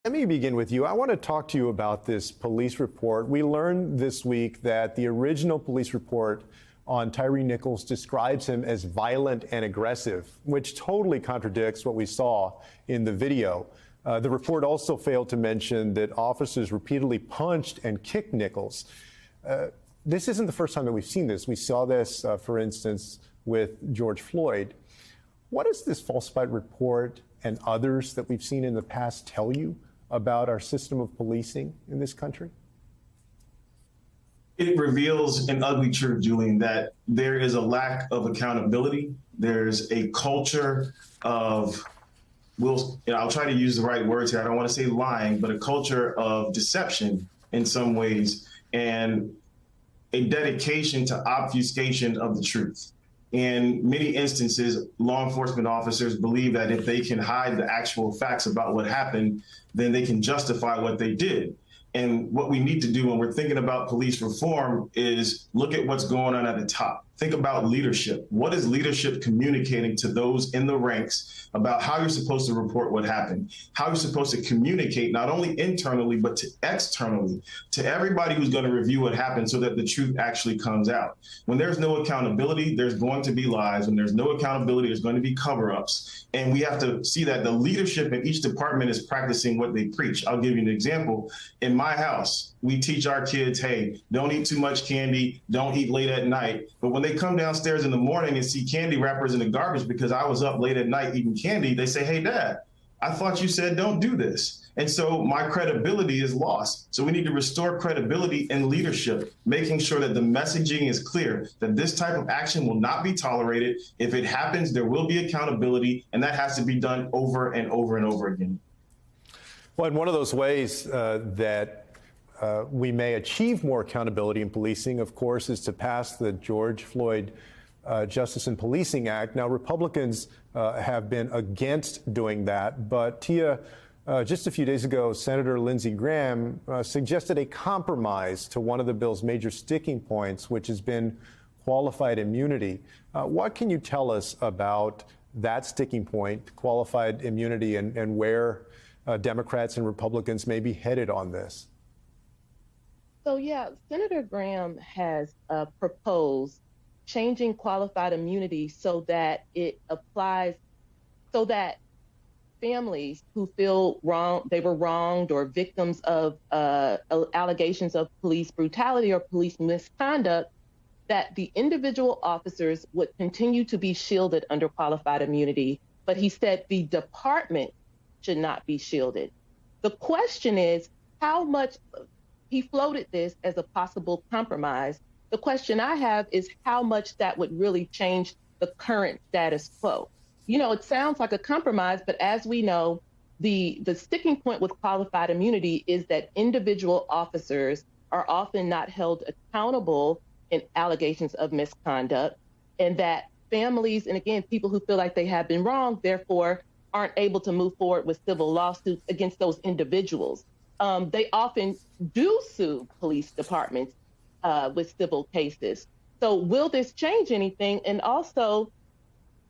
Let me begin with you. I want to talk to you about this police report. We learned this week that the original police report on Tyre Nichols describes him as violent and aggressive, which totally contradicts what we saw in the video. The report also failed to mention that officers repeatedly punched and kicked Nichols. This isn't the first time that we've seen this. We saw this, for instance, with George Floyd. What does this falsified report and others that we've seen in the past tell you about our system of policing in this country? It reveals an ugly truth, Julian, that there is a lack of accountability. There's a culture of, I'll try to use the right words here. I don't want to say lying, but a culture of deception in some ways, and a dedication to obfuscation of the truth. In many instances, law enforcement officers believe that if they can hide the actual facts about what happened, then they can justify what they did. And what we need to do when we're thinking about police reform is look at what's going on at the top. Think about leadership. What is leadership communicating to those in the ranks about how you're supposed to report what happened, how you're supposed to communicate not only internally, but to externally, to everybody who's going to review what happened so that the truth actually comes out. When there's no accountability, there's going to be lies. When there's no accountability, there's going to be cover-ups. And we have to see that the leadership in each department is practicing what they preach. I'll give you an example. In my house, we teach our kids, hey, don't eat too much candy, don't eat late at night. But when they come downstairs in the morning and see candy wrappers in the garbage because I was up late at night eating candy, they say, hey, Dad, I thought you said don't do this. And so my credibility is lost. So we need to restore credibility in leadership, making sure that the messaging is clear, that this type of action will not be tolerated. If it happens, there will be accountability, and that has to be done over and over and over again. Well, and one of those ways that we may achieve more accountability in policing, of course, is to pass the George Floyd Justice and Policing Act. Now, Republicans have been against doing that, but Tia, just a few days ago, Senator Lindsey Graham suggested a compromise to one of the bill's major sticking points, which has been qualified immunity. What can you tell us about that sticking point, qualified immunity, and where Democrats and Republicans may be headed on this? So, yeah, Senator Graham has proposed changing qualified immunity so that it applies, so that families who feel they were wronged or victims of allegations of police brutality or police misconduct, that the individual officers would continue to be shielded under qualified immunity. But he said the department should not be shielded. The question is how much. He floated this as a possible compromise. The question I have is how much that would really change the current status quo. You know, it sounds like a compromise, but as we know, the sticking point with qualified immunity is that individual officers are often not held accountable in allegations of misconduct, and that families, and again, people who feel like they have been wronged, therefore aren't able to move forward with civil lawsuits against those individuals. They often do sue police departments with civil cases. So will this change anything? And also,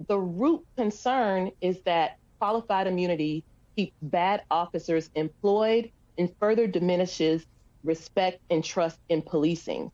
the root concern is that qualified immunity keeps bad officers employed and further diminishes respect and trust in policing.